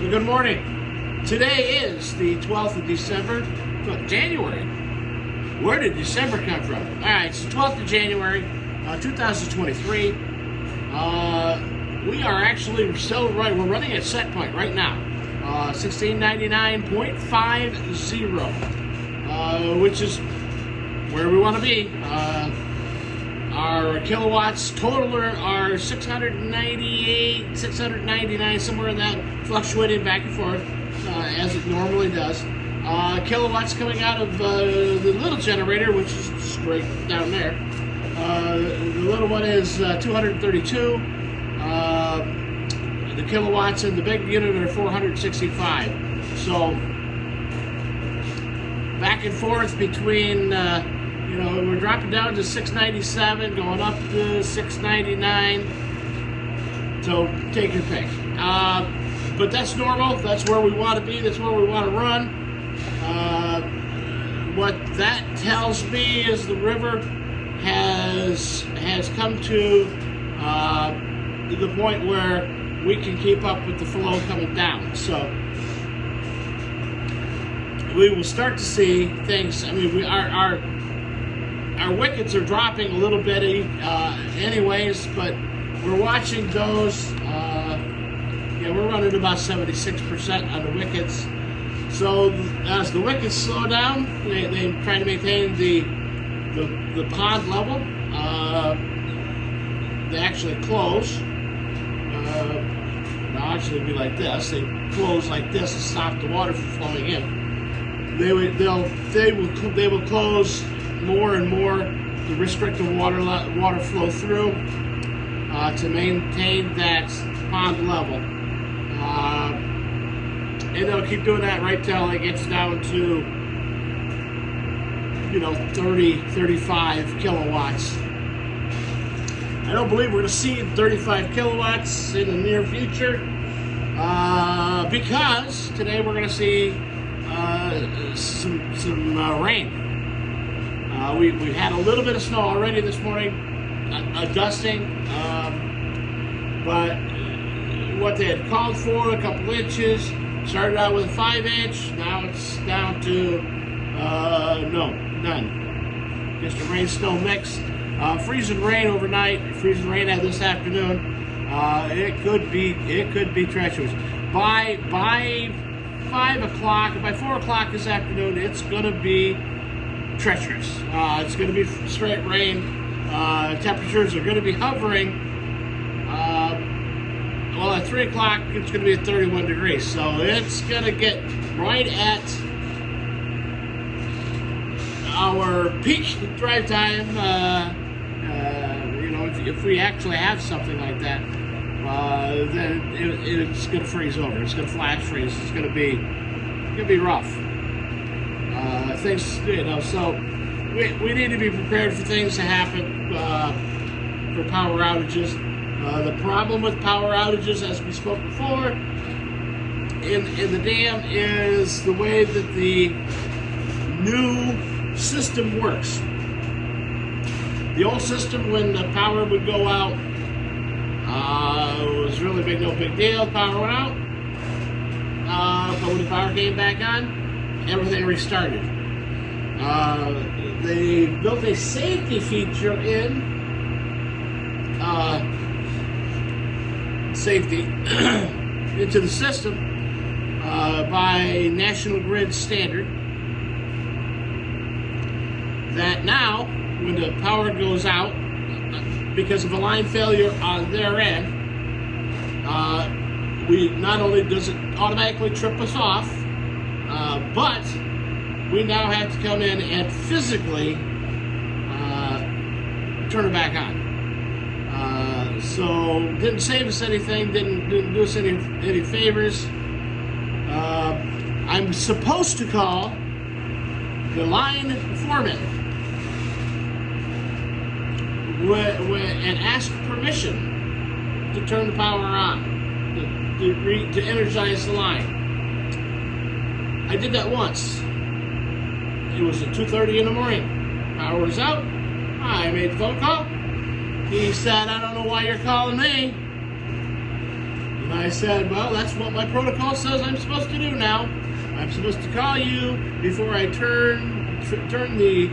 Well, good morning. Today is the 12th of December. January. Where did December come from? All right, it's the 12th of January, 2023. We are actually still right. We're running at set point right now. 1699.50, which is where we want to be. Our kilowatts total are 698, 699, somewhere in that, fluctuating back and forth as it normally does. Kilowatts coming out of the little generator, which is straight down there. The little one is 232. The kilowatts in the big unit are 465. So back and forth between. We're dropping down to 697, going up to 699. So take your pick. But that's normal. That's where we want to be. That's where we want to run. What that tells me is the river has come to the point where we can keep up with the flow coming down. So we will start to see things. I mean, our wickets are dropping a little bit anyways, but we're watching those. We're running about 76% on the wickets. So as the wickets slow down, they try to maintain the pond level. They actually close. They'll actually be like this. They close like this to stop the water from flowing in. They will close more and more to restrict the water flow through to maintain that pond level. And they'll keep doing that right till it gets down to 30, 35 kilowatts. I don't believe we're going to see 35 kilowatts in the near future because today we're going to see some rain. We've had a little bit of snow already this morning, a dusting, but what they had called for, a couple inches, started out with a 5-inch, now it's down to none. Just a rain-snow mix. Freezing rain overnight, freezing rain this afternoon. It could be treacherous. By 5 o'clock, by 4 o'clock this afternoon, it's going to be treacherous. It's going to be straight rain. Temperatures are going to be hovering. At 3 o'clock, it's going to be at 31 degrees. So it's going to get right at our peak drive time. If we actually have something like that, then it's going to freeze over. It's going to flash freeze. It's going to be rough. So we need to be prepared for things to happen for power outages. The problem with power outages, as we spoke before, in the dam is the way that the new system works. The old system, when the power would go out, was really no big deal. Power went out, but when the power came back on, everything restarted. They built a safety feature in into the system by National Grid standard, that now when the power goes out because of a line failure on their end, we not only does it automatically trip us off, but we now have to come in and physically turn it back on. So didn't save us anything, didn't do us any favors. I'm supposed to call the line foreman and ask permission to turn the power on, to energize the line. I did that once. It was at 2:30 in the morning. Power was out. I made the phone call. He said, "I don't know why you're calling me." And I said, well, that's what my protocol says I'm supposed to do now. I'm supposed to call you before I turn the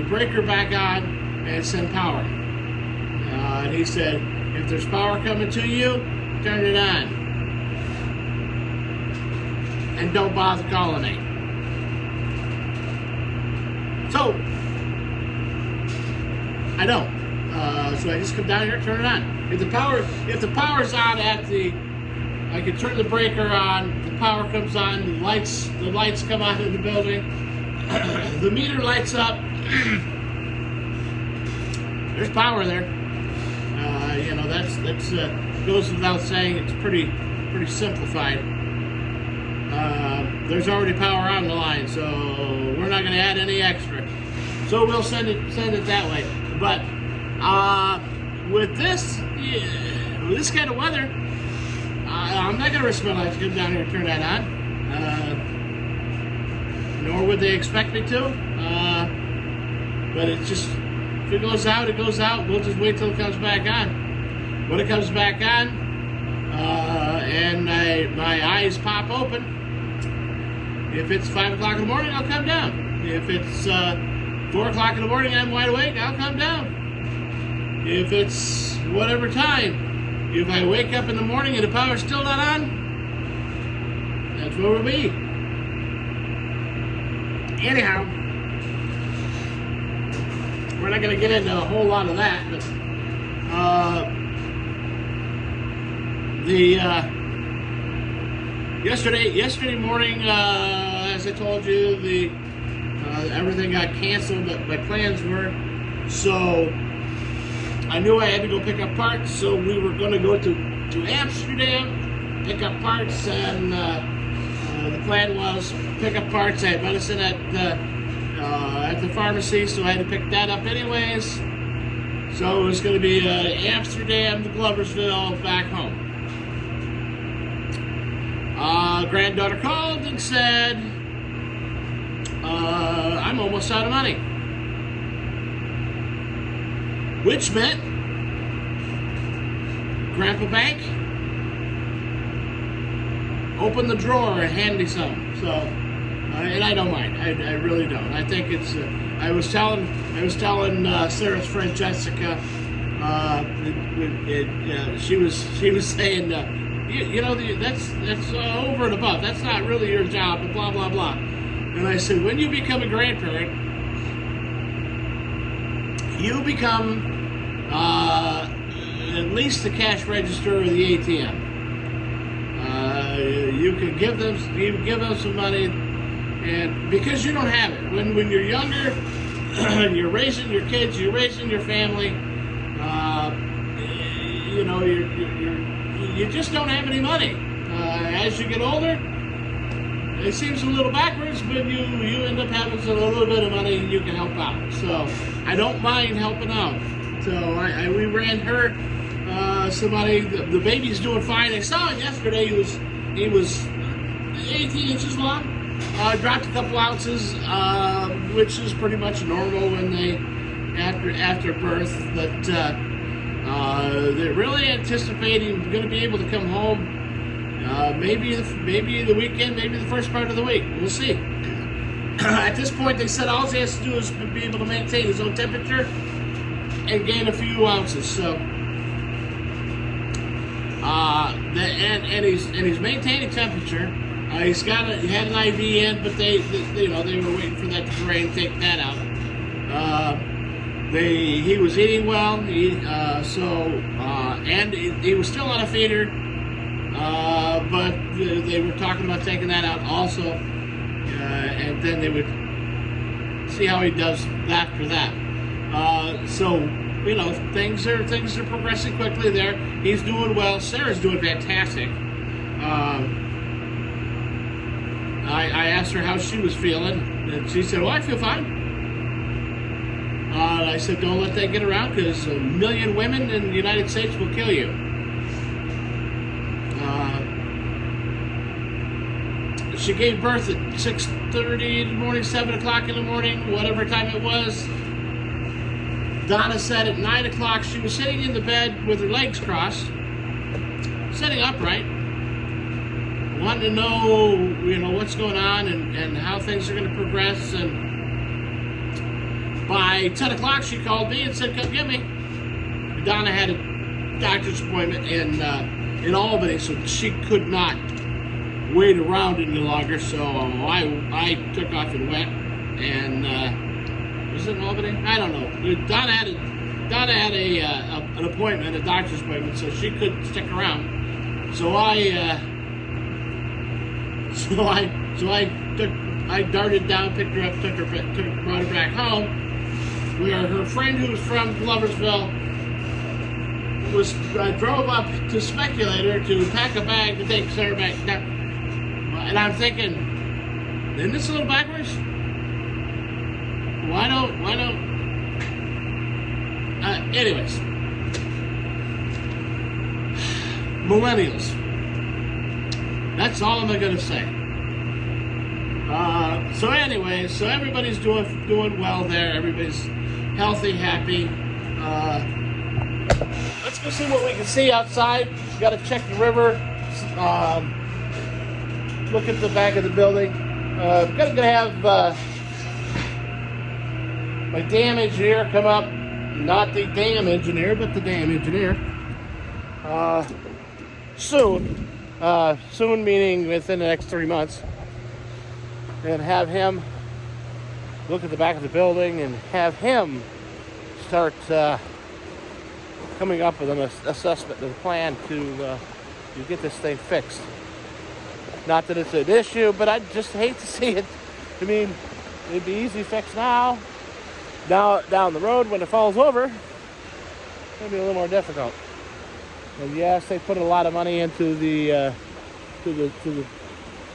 breaker back on and send power. And he said, if there's power coming to you, turn it on. And don't bother calling me. So, I don't. So I just come down here and turn it on. If the power's on I can turn the breaker on, the power comes on, the lights come on in the building, the meter lights up, there's power there. That's goes without saying. It's pretty simplified. There's already power on the line, so we're not going to add any extra. So we'll send it that way. But with this kind of weather, I'm not going to risk my life to come down here and turn that on. Nor would they expect me to. But it's just, if it goes out, it goes out. We'll just wait till it comes back on. When it comes back on, and my eyes pop open, if it's 5 o'clock in the morning, I'll come down. If it's 4 o'clock in the morning, I'm wide awake, I'll come down. If it's whatever time, if I wake up in the morning and the power's still not on, that's where we'll be. Anyhow, we're not going to get into a whole lot of that, but yesterday morning, as I told you, everything got canceled. My plans were, so I knew I had to go pick up parts. So we were going to go to Amsterdam, pick up parts, and the plan was pick up parts. I had medicine at the pharmacy, so I had to pick that up anyways. So it was going to be Amsterdam to Gloversville, back home. Granddaughter called and said, I'm almost out of money. Which meant, Grandpa Bank, open the drawer and hand me some. So, and I don't mind. I really don't. I think it's. I was telling Sarah's friend Jessica. She was saying, that's over and above. That's not really your job. And blah blah blah. And I said, when you become a grandparent, you become at least the cash register or the ATM. You can give them some money, and because you don't have it. When you're younger, you're raising your kids, you're raising your family. You just don't have any money. As you get older, it seems a little backwards, but you end up having a little bit of money and you can help out. So I don't mind helping out. So we ran her some money. The baby's doing fine. I saw him yesterday. He was 18 inches long. Dropped a couple ounces, which is pretty much normal when they after birth. But they're really anticipating going to be able to come home. Maybe the weekend, maybe the first part of the week. We'll see. At this point, they said all he has to do is be able to maintain his own temperature and gain a few ounces. So, and he's maintaining temperature. He had an IV in, but they were waiting for that to drain and take that out. He was eating well. And he was still on a feeder. But they were talking about taking that out also, and then they would see how he does after that. So things are progressing quickly there. He's doing well. Sarah's doing fantastic. I asked her how she was feeling, and she said, "Well, I feel fine." And I said, "Don't let that get around, because 1 million women in the United States will kill you." She gave birth at 6:30 in the morning, 7 o'clock in the morning, whatever time it was. Donna said at 9 o'clock she was sitting in the bed with her legs crossed, sitting upright, wanting to know, what's going on and how things are going to progress. And by 10 o'clock, she called me and said, "Come get me." Donna had a doctor's appointment in Albany, so she could not wait around any longer. So I took off and went. And was it in Albany? I don't know. Donna had an appointment, a doctor's appointment, so she couldn't stick around. So I darted down, picked her up, brought her back home. Where her friend, who was from Gloversville, drove up to Speculator to pack a bag to take Sarah back down. And I'm thinking, isn't this a little backwards? Why don't? Anyways, millennials. That's all I'm gonna say. So everybody's doing well there. Everybody's healthy, happy. Let's go see what we can see outside. Got to check the river. Look at the back of the building. Gonna have my dam engineer come up. Not the dam engineer, but the dam engineer. Soon. Soon meaning within the next 3 months. And have him look at the back of the building and have him start coming up with an assessment of the plan to get this thing fixed. Not that it's an issue, but I just hate to see it. I mean, it'd be easy to fix now. Down the road, when it falls over, it'll be a little more difficult. And yes, they put a lot of money into the to the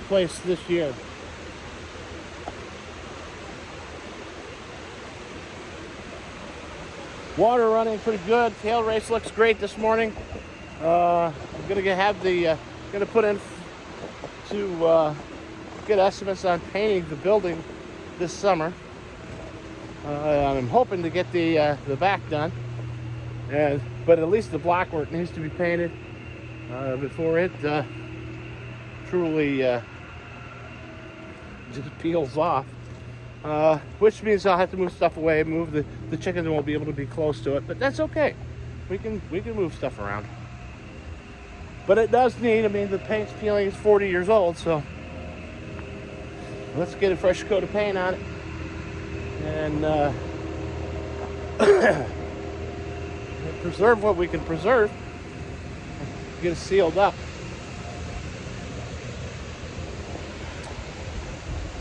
place this year. Water running pretty good. Tail race looks great this morning. I'm gonna put in to get estimates on painting the building this summer. I'm hoping to get the back done, but at least the blockwork needs to be painted before it truly just peels off. Which means I'll have to move stuff away. The chickens won't be able to be close to it, but that's okay. We can move stuff around. But it does need. I mean, the paint's peeling. It's 40 years old, so let's get a fresh coat of paint on it. And preserve what we can preserve. Get it sealed up.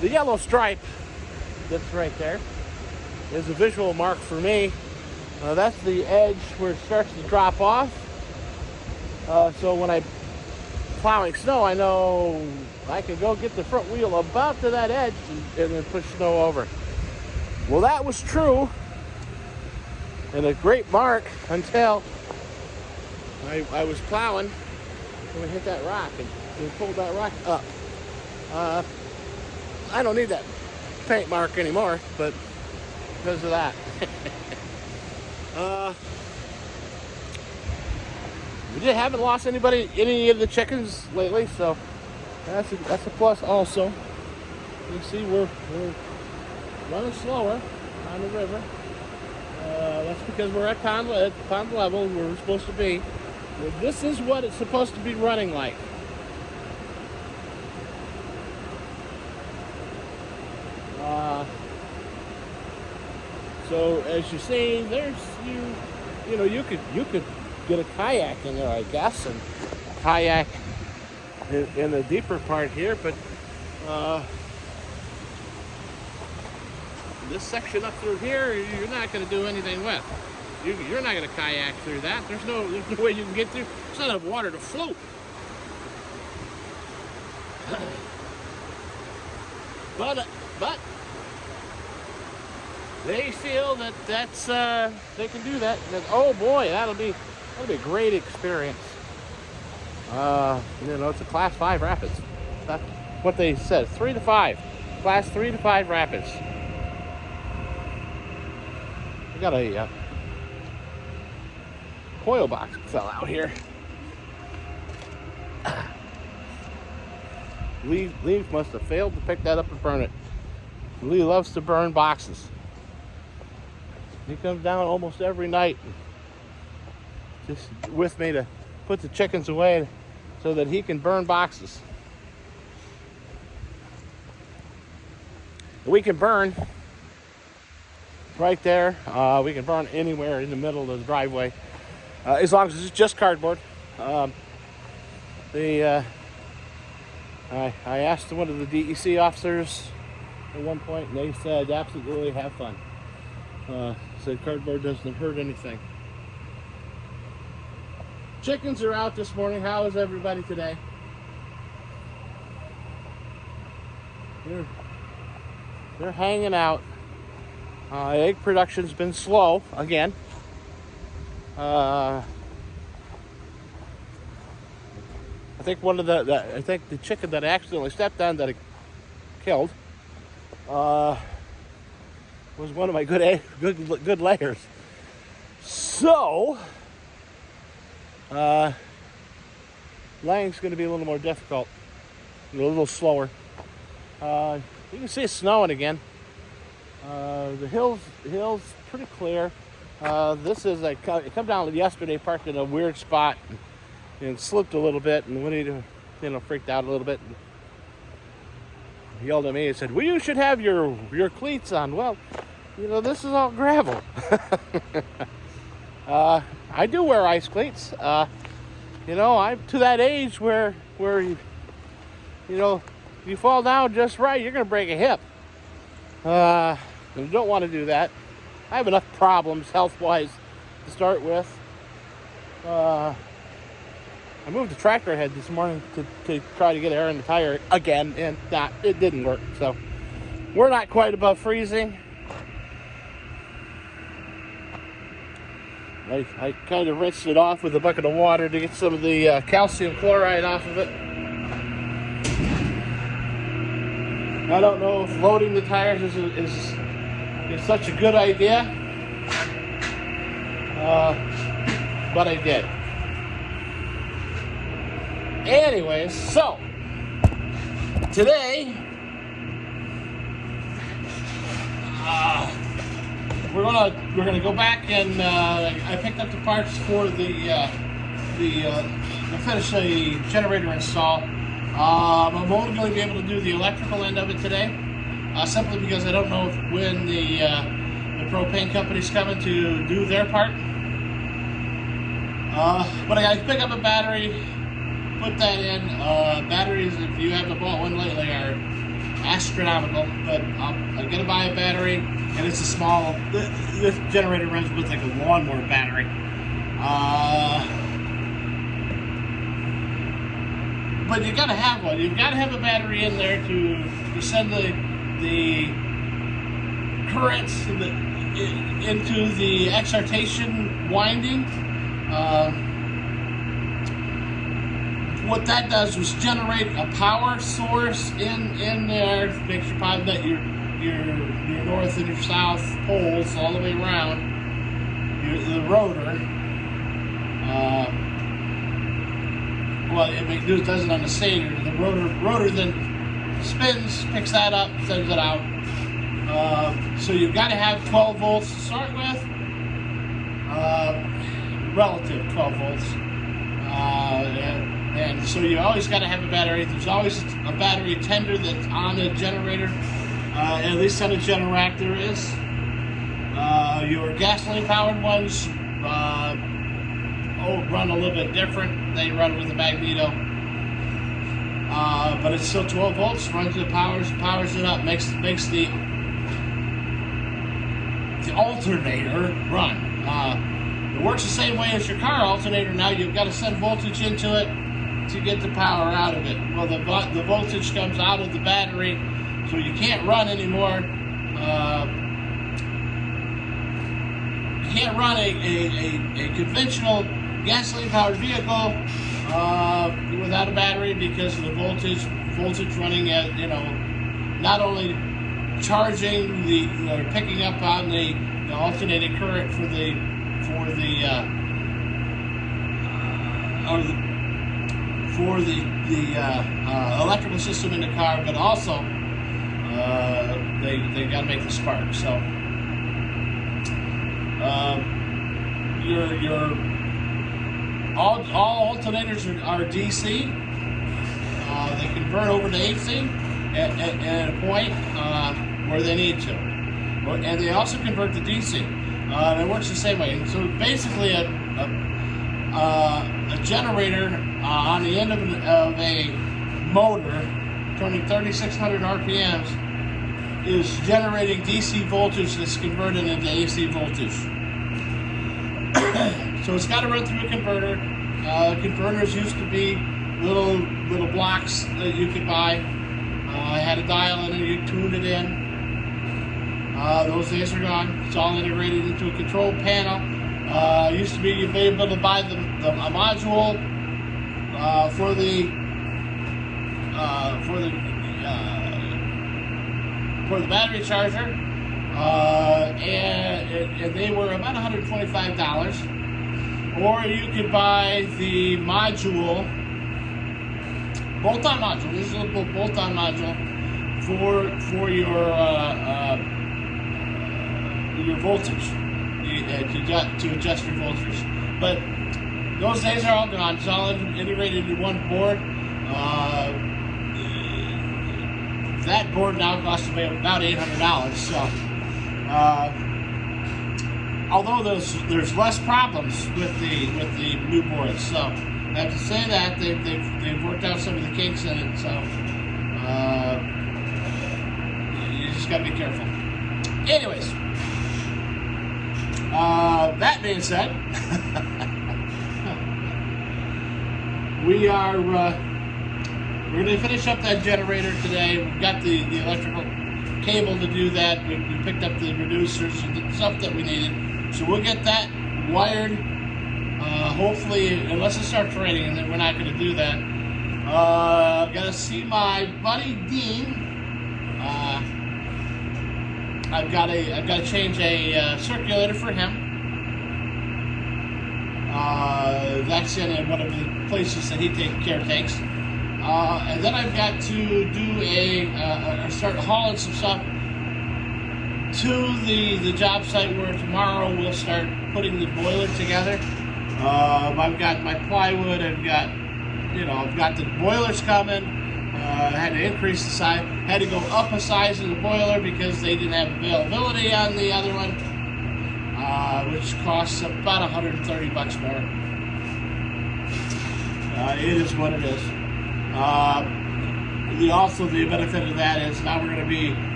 The yellow stripe that's right there is a visual mark for me. That's the edge where it starts to drop off. So when I'm plowing snow, I know I can go get the front wheel about to that edge and then push snow over. Well, that was true, and a great mark until I was plowing and we hit that rock and we pulled that rock up. I don't need that paint mark anymore, but because of that. We haven't lost any of the chickens lately, so that's a plus also. You see, we're running slower on the river. That's because we're at pond level where we're supposed to be. This is what it's supposed to be running like. So as you see, there's you could get a kayak in there, I guess, and kayak in the deeper part here, but this section up through here, you're not going to do anything with. You're not going to kayak through that. There's no way you can get through. There's not enough water to float. But they feel that's they can do that. And oh boy, that'll be a great experience. It's a class 5 rapids. That's what they said. 3 to 5, class 3 to 5 rapids. We got a coil box fell out here. Lee must have failed to pick that up and burn it. Lee loves to burn boxes. He comes down almost every night just with me to put the chickens away so that he can burn boxes. We can burn right there. We can burn anywhere in the middle of the driveway, as long as it's just cardboard. I asked one of the DEC officers at one point, and they said absolutely have fun. Said cardboard doesn't hurt anything. Chickens are out this morning. How is everybody today? They're hanging out. Egg production's been slow again. I think the chicken that I accidentally stepped on that I killed was one of my good layers. So laying's going to be a little more difficult, a little slower. You can see it's snowing again. The hill's pretty clear. This is I come down yesterday, parked in a weird spot, and slipped a little bit, and Winnie, freaked out a little bit, and yelled at me and said, "Well, you should have your cleats on." Well, this is all gravel. I do wear ice cleats. I'm to that age where you fall down just right, you're going to break a hip. And you don't want to do that. I have enough problems health-wise to start with. I moved the tractor head this morning to try to get air in the tire again, and it didn't work. So we're not quite above freezing. I kind of rinsed it off with a bucket of water to get some of the calcium chloride off of it. I don't know if loading the tires is such a good idea, but I did. Anyways, so today we're gonna go back and I picked up the parts for the finish the generator install. I'm only going to be able to do the electrical end of it today, simply because I don't know when the propane company's coming to do their part. But I got to pick up a battery, put that in. Batteries, if you haven't bought one lately, are astronomical. But I'm going to buy a battery, and it's a small. This generator runs with like a lawnmower battery. But you gotta have one. You've got to have a battery in there to send the currents into the excitation winding. What that does is generate a power source in there. Makes sure that your north and your south poles all the way around the rotor. Well, it does it on the stator. The rotor then spins, picks that up, sends it out. So you've got to have 12 volts to start with, relative 12 volts. And so you always got to have a battery. There's always a battery tender that's on the generator, at least on a Generac there is. Your gasoline-powered ones run a little bit different. They run with a magneto, but it's still 12 volts. Runs it, powers it up, makes the alternator run. It works the same way as your car alternator. Now you've got to send voltage into it to get the power out of it. Well, the voltage comes out of the battery, so you can't run anymore. You can't run a conventional gasoline-powered vehicle without a battery because of the voltage running at, not only charging or picking up on the alternating current for for the electrical system in the car, but also they got to make the spark. So your all alternators are DC. They convert over to AC at a point where they need to, and they also convert to DC. It works the same way. So basically, a generator on the end of a motor turning 3,600 RPMs is generating DC voltage that's converted into AC voltage. So it's got to run through a converter. Converters used to be little blocks that you could buy. Had a dial in it, you tuned it in. Those days are gone. It's all integrated into a control panel. Used to be you'd be able to buy a module for the battery charger, and they were about $125. Or you could buy the module, bolt-on module. This is a bolt-on module for your voltage, to adjust your voltage. But those days are all gone. It's all integrated in one board. That board now costs about $800. So, although there's less problems with the new boards, so I have to say that they've worked out some of the kinks in it. So you just got to be careful. Anyways. That being said, we're going to finish up that generator today. We've got the electrical cable to do that. We picked up the reducers and the stuff that we needed. So we'll get that wired. Hopefully, unless it starts raining, and then we're not going to do that. Got to see my buddy Dean. I've got to change a circulator for him. That's in one of the places that he takes. And then I've got to do start hauling some stuff to the job site where tomorrow we'll start putting the boiler together. I've got my plywood. I've got the boilers coming. I had to increase the size. Had to go up a size of the boiler because they didn't have availability on the other one, which costs about $130 more. It is what it is. The benefit of that is now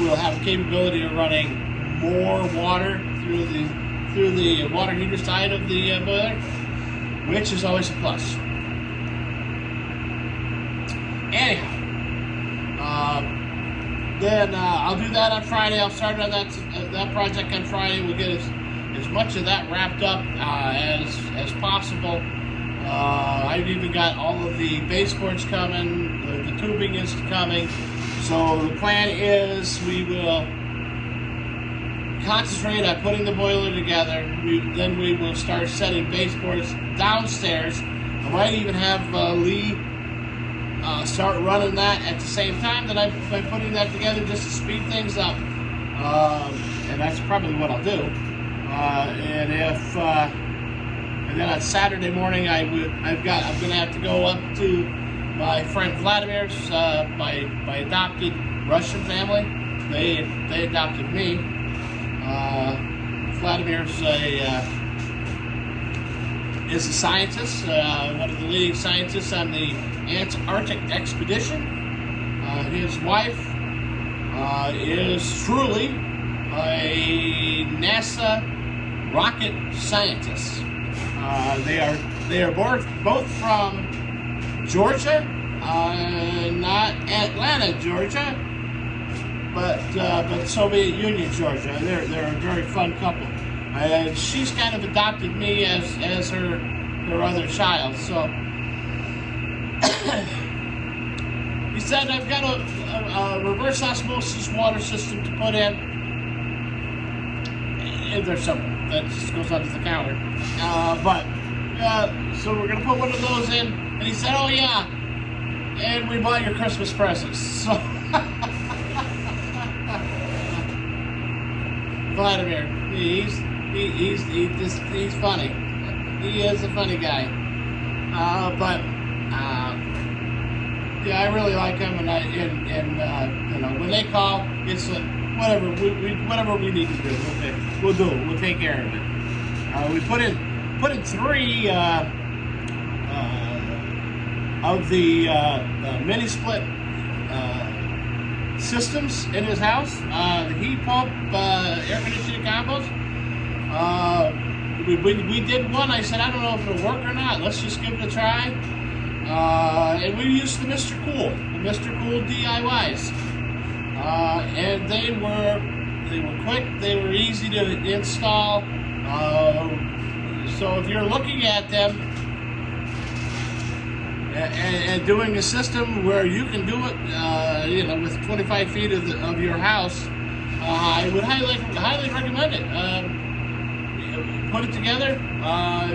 we'll have capability of running more water through the water heater side of the boiler, which is always a plus. Anyhow, then I'll do that on Friday. I'll start on that project on Friday. We'll get as much of that wrapped up as possible. I've even got all of the baseboards coming. The tubing is coming. So the plan is we will concentrate on putting the boiler together. Then we will start setting baseboards downstairs. I might even have Lee start running that at the same time that I'm putting that together, just to speed things up. And that's probably what I'll do. And then on Saturday morning, I'm going to have to go up to my friend Vladimir's, my adopted Russian family. They adopted me. Vladimir's is a scientist, one of the leading scientists on the Antarctic expedition. His wife is truly a NASA rocket scientist. They are both from Georgia, not Atlanta, Georgia, but Soviet Union, Georgia. They're a very fun couple. And she's kind of adopted me as her other child. So he said, I've got a reverse osmosis water system to put in. And there's something that just goes under the counter. So we're going to put one of those in, And he said, "Oh yeah, and we bought your Christmas presents." So Vladimir, he's funny. He is a funny guy. Yeah, I really like him, and you know, when they call, it's whatever we need to do, we'll do it. We'll take care of it. We put in 3 of the mini split systems in his house. The heat pump, air conditioning combos. We did one. I said, I don't know if it'll work or not. Let's just give it a try. And we used the Mr. Cool DIYs. And they were quick. They were easy to install. So if you're looking at them and doing a system where you can do it, you know, with 25 feet of your house, I would highly recommend it. Put it together.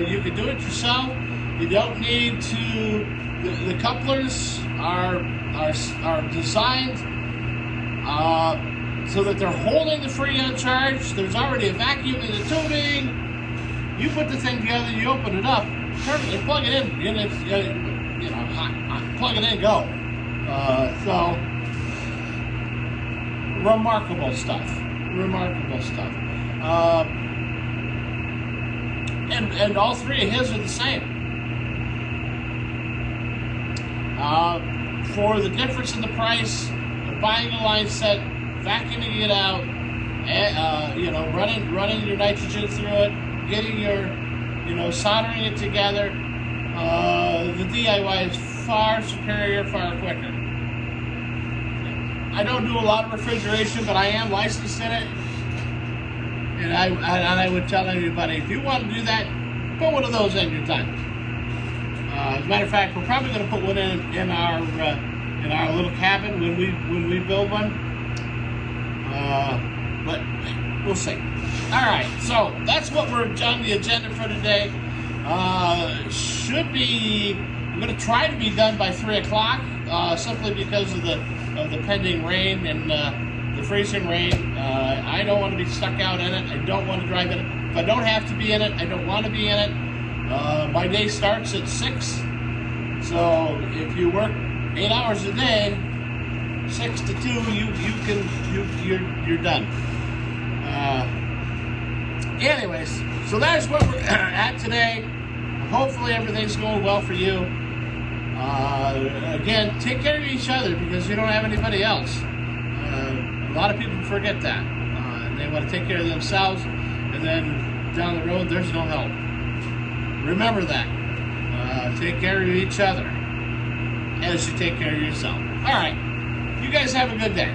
You can do it yourself. You don't need to. The couplers are designed so that they're holding the Freon charge. There's already a vacuum in the tubing. You put the thing together, you open it up, turn it, and plug it in, and it's you know, plug it in, go. So remarkable stuff. And all 3 of his are the same. For the difference in the price of buying a line set, vacuuming it out, you know, running your nitrogen through it, getting your, you know, soldering it together, the DIY is far superior, far quicker. I don't do a lot of refrigeration, but I am licensed in it. And I would tell everybody, if you want to do that, put one of those in your tank. As a matter of fact, we're probably going to put one in our little cabin when we build one. But we'll see. All right, so that's what we're on the agenda for today. I'm going to try to be done by 3 o'clock, simply because of the pending rain and the freezing rain. I don't want to be stuck out in it. I don't want to drive in it. If I don't have to be in it, I don't want to be in it. My day starts at 6. So if you work 8 hours a day, 6 to 2, you're done. Anyways, so that's what we're at today. Hopefully everything's going well for you. Again, take care of each other because you don't have anybody else. A lot of people forget that. They want to take care of themselves, and then down the road, there's no help. Remember that. Take care of each other as you take care of yourself. All right. You guys have a good day.